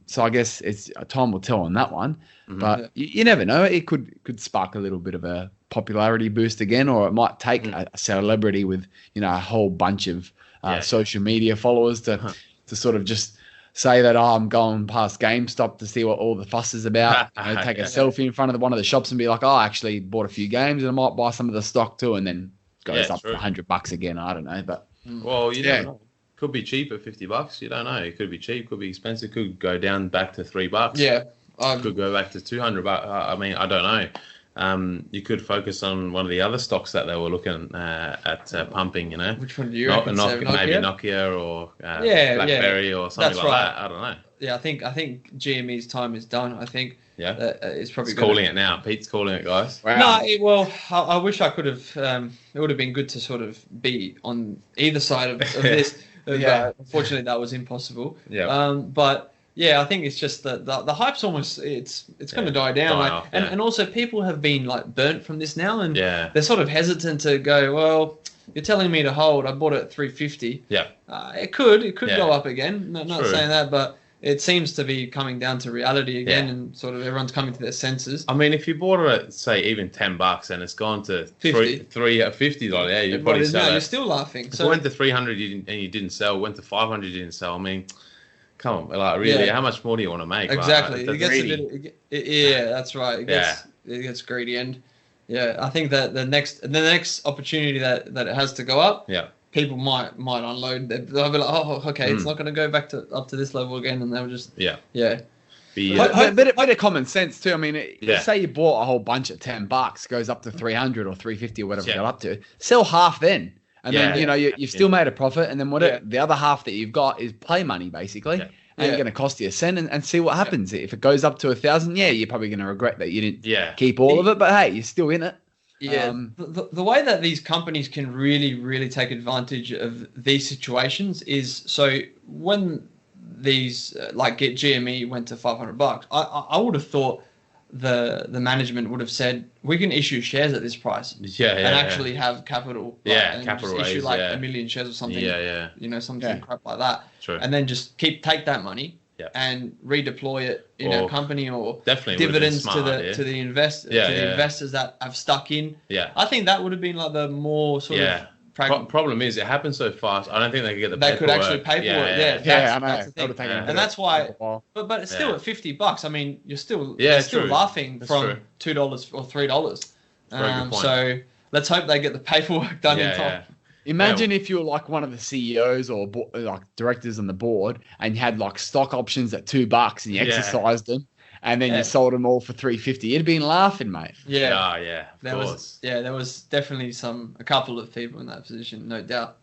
So I guess it's time will tell on that one. But you never know. It could spark a little bit of a popularity boost again, or it might take a celebrity with a whole bunch of social media followers to sort of just say that I'm going past GameStop to see what all the fuss is about. Take a selfie in front of one of the shops and be like, I actually bought a few games and I might buy some of the stock too, and then goes up to $100 again. I don't know, but well, you never know. Could be cheap at $50. You don't know. It could be cheap. Could be expensive. Could go down back to $3. Yeah. Could go back to $200. I mean, I don't know. You could focus on one of the other stocks that they were looking at pumping. Which one do you reckon? Maybe Nokia or BlackBerry or something that. I don't know. Yeah, I think GME's time is done. I think it's probably calling it now. Pete's calling it, guys. Wow. No, I wish I could have. It would have been good to sort of be on either side of this. But unfortunately, that was impossible. Yeah. But. Yeah, I think it's just the hype's almost it's going to die down, and also people have been burnt from this now, and they're sort of hesitant to go. Well, you're telling me to hold. I bought it at $350. Yeah, it could go up again. Not saying that, but it seems to be coming down to reality again, and sort of everyone's coming to their senses. I mean, if you bought it at say even $10 and it's gone to $50, you'd probably sell it. You're still laughing. If it went to $300 and you didn't sell, went to $500 you didn't sell. I mean. Come on, really? How much more do you want to make? Exactly. It gets a bit. That's right. It gets greedy, and I think that the next opportunity that it has to go up, people might unload. They'll be like, oh, okay, it's not going to go back up to this level again, and they'll just a bit of common sense too. I mean, say you bought a whole bunch at $10, goes up to 300 or 350 or whatever it got up to. Sell half then. And then, you've still made a profit. And then the other half that you've got is play money, basically. Ain't going to cost you a cent and see what happens. If it goes up to 1,000, you're probably going to regret that you didn't keep all of it. But, hey, you're still in it. Yeah. The way that these companies can really, really take advantage of these situations is so when these, get GME went to $500, I would have thought the management would have said we can issue shares at this price and actually have capital and capital just issue raise, 1 million shares or something something crap like that. True. And then just take that money and redeploy it in a company or definitely dividends smart, to the investors that have stuck in. I think that would have been the more sort of problem is it happens so fast. I don't think they could get the paperwork. They could actually pay for it. I know. That's the thing. And that's why. But it's still at $50. I mean, you're still laughing from $2 or $3. So let's hope they get the paperwork done in time. Imagine if you were one of the CEOs or directors on the board and you had stock options at $2 and you exercised them. And then you sold them all for $350. You'd been laughing, mate. There was definitely a couple of people in that position, no doubt.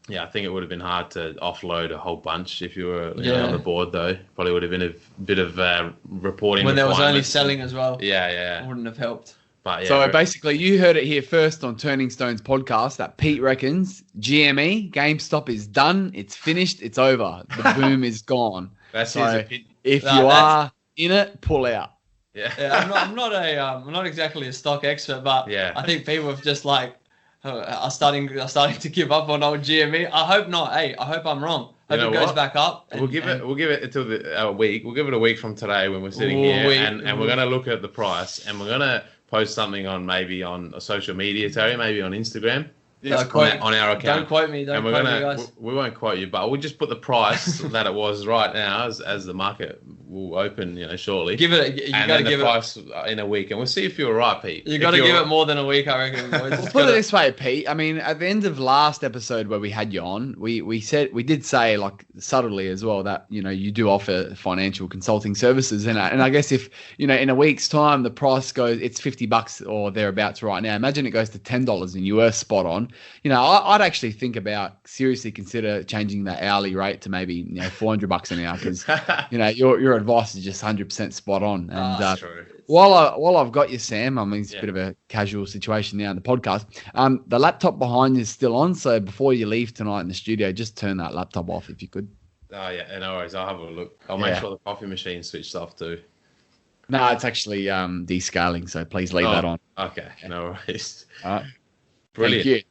Yeah, I think it would have been hard to offload a whole bunch if you were on the board, though. Probably would have been a bit of reporting. When there was only selling as well. Yeah. Wouldn't have helped. But so basically, you heard it here first on Turning Stones podcast that Pete reckons GME, GameStop is done. It's finished. It's over. The boom is gone. That's his opinion. If you are in it, pull out. I'm not exactly a stock expert, but I think people have just are starting to give up on old GME. I hope not. Hey, I hope I'm wrong. Hope it goes back up. We'll give it until a week. We'll give it a week from today when we're sitting here, and we're gonna look at the price, and we're gonna post something on maybe on social media, Terry, maybe on Instagram. on our account. Don't quote me. Don't quote me, guys. We won't quote you, but we'll just put the price that it was right now as the market will open, shortly. You got to give price in a week, and we'll see if you're right, Pete. You got to give it more than a week, I reckon. We'll put it this way, Pete. I mean, at the end of last episode where we had you on, we did say, like, subtly as well, that you do offer financial consulting services, and I guess if in a week's time the price goes, it's $50 or thereabouts right now. Imagine it goes to $10 and you were spot on. I'd actually think about seriously consider changing that hourly rate to maybe $400 an hour, because your advice is just 100% spot on. And true. while I've got you, Sam, I mean it's a bit of a casual situation now in the podcast. The laptop behind you is still on, so before you leave tonight in the studio, just turn that laptop off if you could. Oh yeah, no worries. I'll have a look. I'll make sure the coffee machine's switched off too. No, it's actually descaling, so please leave that on. Okay, no worries. All right. Brilliant. Thank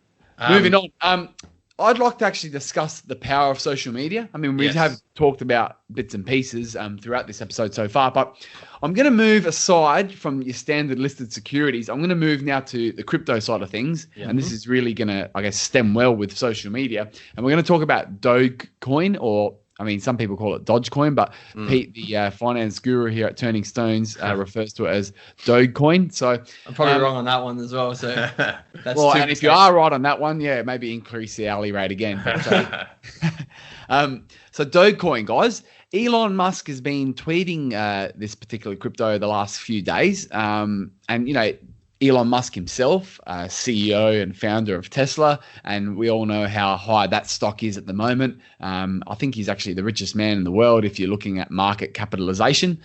you. Moving on. I'd like to actually discuss the power of social media. I mean, we have talked about bits and pieces throughout this episode so far, but I'm going to move aside from your standard listed securities. I'm going to move now to the crypto side of things, and this is really going to, I guess, stem well with social media. And we're going to talk about Dogecoin, or some people call it Dogecoin, but Pete, the finance guru here at Turning Stones, refers to it as Dogecoin. So I'm probably wrong on that one as well. So that's and if you are right on that one, maybe increase the hourly rate again. So Dogecoin, guys. Elon Musk has been tweeting this particular crypto the last few days, and Elon Musk himself, CEO and founder of Tesla, and we all know how high that stock is at the moment. I think he's actually the richest man in the world if you're looking at market capitalization,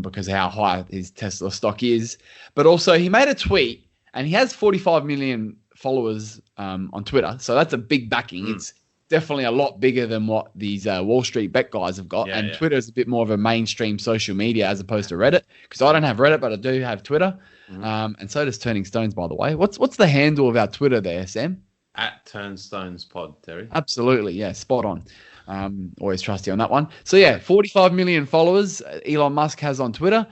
because of how high his Tesla stock is. But also he made a tweet, and he has 45 million followers on Twitter, so that's a big backing. It's definitely a lot bigger than what these Wall Street bet guys have got. Twitter is a bit more of a mainstream social media as opposed to Reddit, because I don't have Reddit, but I do have Twitter. And so does Turning Stones, by the way. What's the handle of our Twitter there, Sam? At Turnstones Pod, Terry. Absolutely, yeah, spot on. Always trust you on that one. So 45 million followers Elon Musk has on Twitter.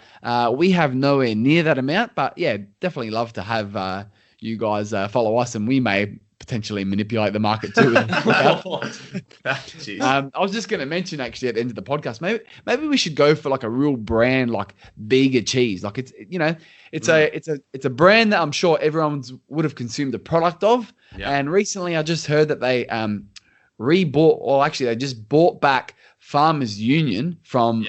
We have nowhere near that amount, but definitely love to have you guys follow us, and we may potentially manipulate the market too. I was just going to mention actually at the end of the podcast, maybe we should go for like a real brand, like Bega Cheese. Like it's a brand that I'm sure everyone would have consumed a product of. Yeah. And recently I just heard that they they just bought back Farmers Union from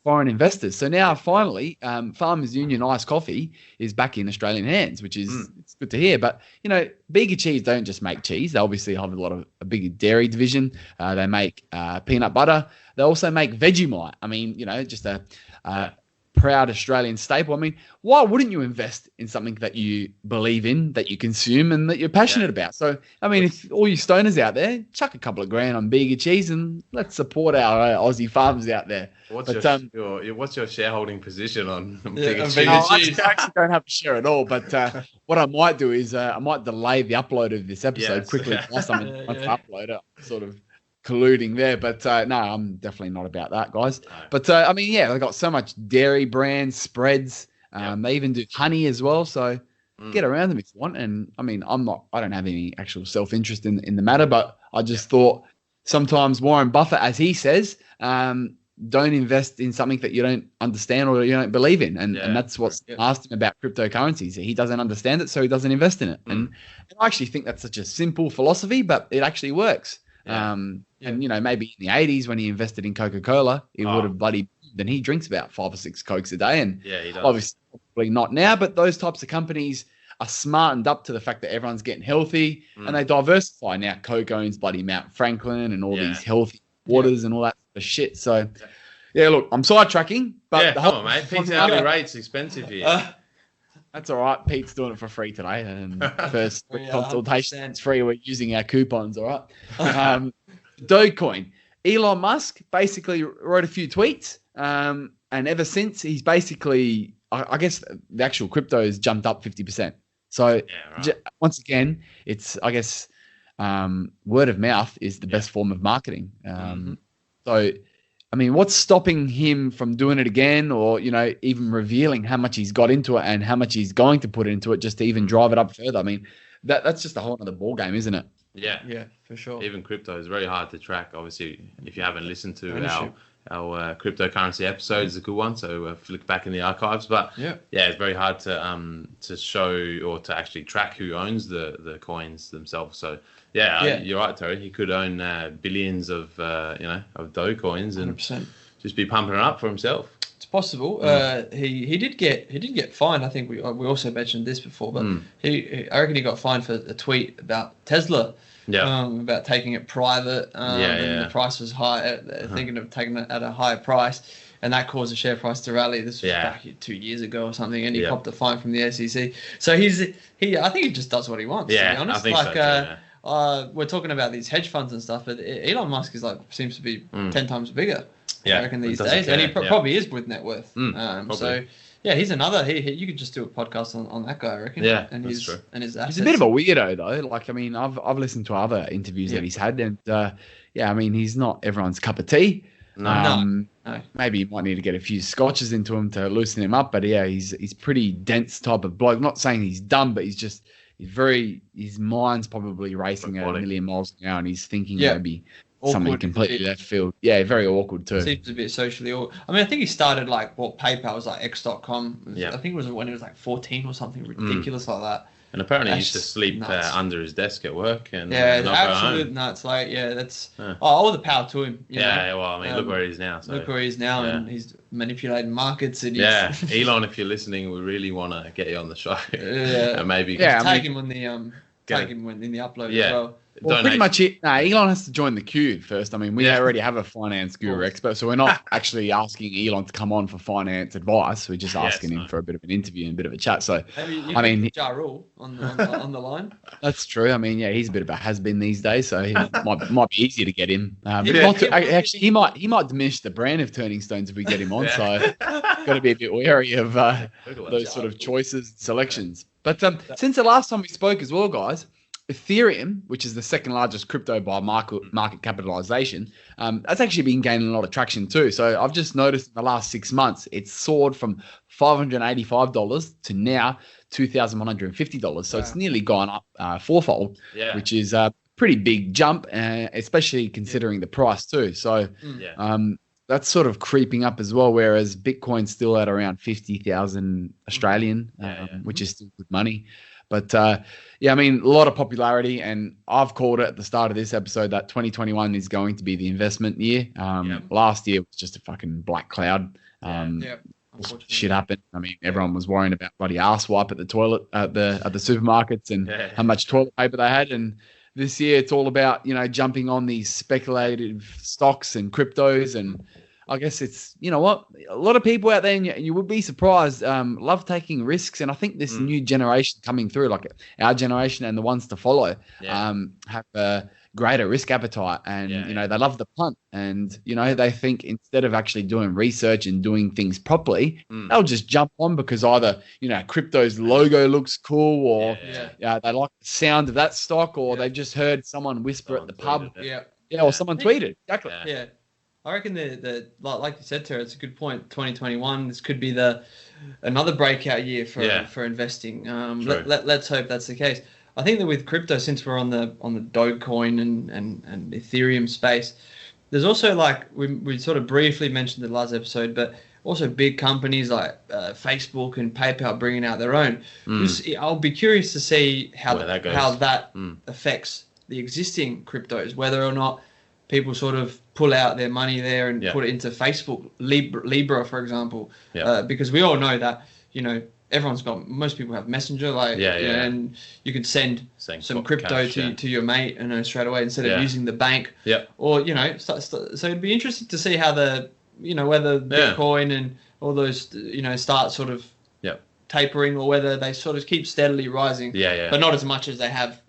foreign investors. So now finally, Farmers Union iced coffee is back in Australian hands, which is it's good to hear. But Bega Cheese don't just make cheese; they obviously have a bigger dairy division. They make peanut butter. They also make Vegemite. I mean, just a proud Australian staple. I mean, why wouldn't you invest in something that you believe in, that you consume, and that you're passionate about? So, I mean, if all you stoners out there, chuck a couple of grand on Bega Cheese and let's support our Aussie farmers out there. What's your shareholding position on Bega Cheese? I actually don't have a share at all, but what I might do is I might delay the upload of this episode quickly. Once I upload it, sort of colluding there, but no, I'm definitely not about that, guys. No. But they've got so much dairy brands, spreads. They even do honey as well. So get around them if you want. And I mean, I don't have any actual self-interest in the matter, but I just thought sometimes Warren Buffett, as he says, don't invest in something that you don't understand or you don't believe in. And that's what's asked him about cryptocurrencies. He doesn't understand it, so he doesn't invest in it. And I actually think that's such a simple philosophy, but it actually works. And maybe in the 80s when he invested in Coca-Cola, he would have then he drinks about 5 or 6 Cokes a day. And he does. Obviously probably not now, but those types of companies are smartened up to the fact that everyone's getting healthy and they diversify. Now Coke owns bloody Mount Franklin and all these healthy waters and all that sort of shit. So look, I'm sidetracking, but come on, mate. Pete's hourly rate's expensive here. That's all right. Pete's doing it for free today, and first consultation is free. We're using our coupons, all right? Dogecoin. Elon Musk basically wrote a few tweets, and ever since he's basically, I guess the actual crypto has jumped up 50%. So once again, it's, I guess, word of mouth is the best form of marketing. So, I mean, what's stopping him from doing it again, or even revealing how much he's got into it and how much he's going to put into it just to even drive it up further? I mean, that's just a whole other ball game, isn't it? Yeah, for sure. Even crypto is very hard to track. Obviously, if you haven't listened to Ownership. our cryptocurrency episode, is a good one. So flick back in the archives. But it's very hard to show or to actually track who owns the coins themselves. So you're right, Terry. He could own billions of of Dogecoins and 100%. just be pumping it up for himself. It's possible. He did get fined. I think we also mentioned this before, but I reckon he got fined for a tweet about Tesla. About taking it private. And the price was high. Thinking of taking it at a higher price, and that caused the share price to rally. This was back 2 years ago or something, and he copped a fine from the SEC. So I think he just does what he wants. Yeah, to be honest. I think so too, we're talking about these hedge funds and stuff, but Elon Musk is seems to be 10 times bigger. I reckon these days, and he probably is with net worth. So he's another. You could just do a podcast on that guy, I reckon. Yeah, and that's true. And his assets. He's a bit of a weirdo though. I've listened to other interviews that he's had, and he's not everyone's cup of tea. No. Maybe you might need to get a few scotches into him to loosen him up. But he's pretty dense type of bloke. I'm not saying he's dumb, but his mind's probably racing at a million miles an hour, and he's thinking maybe something awkward. completely left field. Yeah, very awkward too. Seems a bit socially awkward. I mean, I think he started PayPal was X.com. I think it was when he was 14 or something ridiculous like that. And apparently he used to sleep under his desk at work and not absolute go home. nuts. That's all the power to him. Well, I mean, look where he is now. So. Look where he is now, and he's manipulating markets. And Elon, if you're listening, we really want to get you on the show. And maybe take him on the in the upload as well. Well, pretty much it. No, Elon has to join the queue first. I mean, we already have a finance guru expert, so we're not actually asking Elon to come on for finance advice. We're just asking him for a bit of an interview and a bit of a chat. So, I mean, Ja Rule on the line. That's true. I mean, he's a bit of a has-been these days, so it might be easier to get him. Actually, he might diminish the brand of Turning Stones if we get him on. So, got to be a bit wary of those sort of choices and selections. But since the last time we spoke as well, guys. Ethereum, which is the second largest crypto by market capitalization, that's actually been gaining a lot of traction too. So I've just noticed in the last 6 months, it's soared from $585 to now $2,150. So it's nearly gone up fourfold, which is a pretty big jump, especially considering the price too. So that's sort of creeping up as well, whereas Bitcoin's still at around 50,000 Australian, which is still good money. But, I mean, a lot of popularity, and I've called it at the start of this episode that 2021 is going to be the investment year. Last year was just a fucking black cloud. Shit happened. I mean, everyone was worrying about bloody arse wipe at the toilet at the supermarkets and how much toilet paper they had. And this year it's all about, jumping on these speculative stocks and cryptos, and I guess it's, a lot of people out there, and you would be surprised, love taking risks. And I think this new generation coming through, like our generation and the ones to follow, have a greater risk appetite. And, they love the punt. And, they think instead of actually doing research and doing things properly, they'll just jump on because either, crypto's logo looks cool, or they like the sound of that stock, or they've just heard someone whisper at the pub. Or someone tweeted. Exactly. Yeah. I reckon like you said, Tara, it's a good point. 2021, this could be another breakout year for investing. Let's hope that's the case. I think that with crypto, since we're on the Dogecoin and Ethereum space, there's also we sort of briefly mentioned in the last episode, but also big companies like Facebook and PayPal bringing out their own. I'll be curious to see how that affects the existing cryptos, whether or not people sort of pull out their money there and put it into Facebook, Libra, for example, because we all know that, most people have Messenger, and you could send some crypto to your mate, straight away instead of using the bank. Or, so it'd be interesting to see how whether Bitcoin and all those, start sort of tapering, or whether they sort of keep steadily rising, but not as much as they have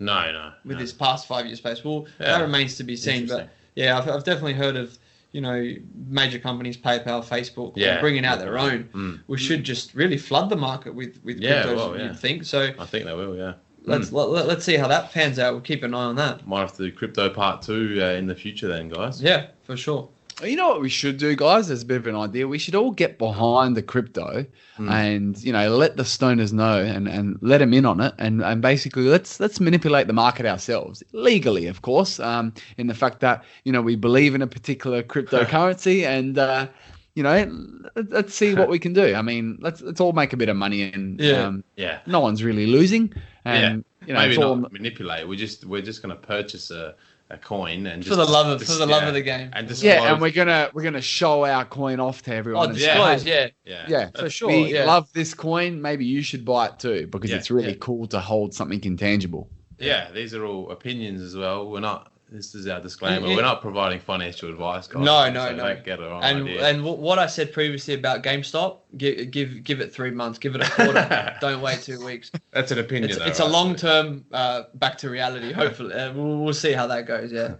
with this past 5 year space. Well, that remains to be seen, but I've definitely heard of, major companies, PayPal, Facebook, bringing out their own. We should just really flood the market with cryptos, you'd think. So I think they will, Let's see how that pans out. We'll keep an eye on that. Might have to do crypto part 2 in the future then, guys. Yeah, for sure. You know what we should do, guys? There's a bit of an idea. We should all get behind the crypto and, let the stoners know and let them in on it. And basically let's manipulate the market ourselves, legally, of course, in the fact that, we believe in a particular cryptocurrency and, let's see what we can do. I mean, let's all make a bit of money and no one's really losing. And, maybe not manipulate. We're just going to purchase a coin and for the love of the game and and we're gonna show our coin off to everyone. Disclose, for sure. We love this coin. Maybe you should buy it too because it's really cool to hold something intangible. Yeah, these are all opinions as well. This is our disclaimer. We're not providing financial advice, guys. No. Don't get it wrong. And what I said previously about GameStop, give it 3 months, give it a quarter. Don't wait 2 weeks. That's an opinion. It's a long-term back to reality. Hopefully, we'll see how that goes. Yeah.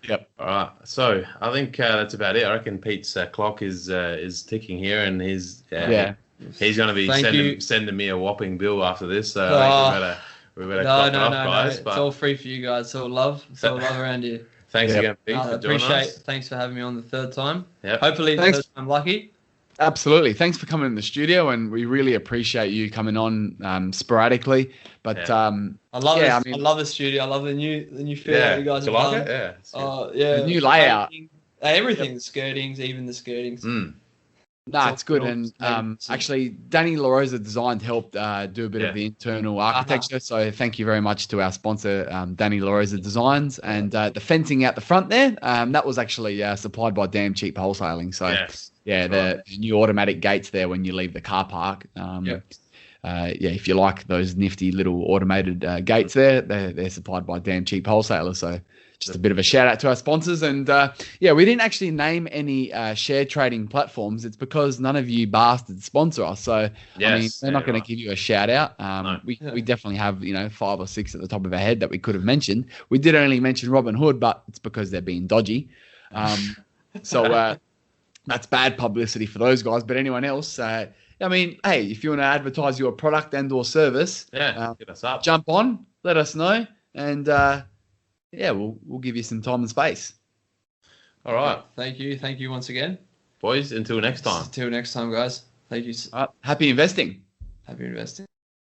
Yep. All right. So I think that's about it. I reckon Pete's clock is ticking here, and he's going to be sending me a whopping bill after this. So I think we better clock it off, guys. But it's all free for you guys. It's all love. It's all love around here. Thanks again, Pete, for joining us. Thanks for having me on the third time. Yep. Hopefully, the third time lucky. Absolutely. Thanks for coming in the studio, and we really appreciate you coming on sporadically. But I love the studio. I love the new feel that you guys have done. Like it? The new layout. Everything, the skirtings, even the skirtings. No, it's good. And actually, Danny LaRosa Design helped do a bit of the internal architecture. So thank you very much to our sponsor, Danny LaRosa Designs. And the fencing out the front there, that was actually supplied by Damn Cheap Wholesaling. So, the new automatic gates there when you leave the car park. If you like those nifty little automated gates there, they're supplied by Damn Cheap Wholesalers. So just a bit of a shout out to our sponsors. And we didn't actually name any share trading platforms. It's because none of you bastards sponsor us. So, they're not going to give you a shout out. We definitely have, 5 or 6 at the top of our head that we could have mentioned. We did only mention Robinhood, but it's because they're being dodgy. That's bad publicity for those guys. But anyone else, hey, if you want to advertise your product and or service, hit us up. Jump on, let us know. And, we'll give you some time and space. All right. Thank you once again. Boys, until next time. Until next time, guys. Thank you. Happy investing. Happy investing.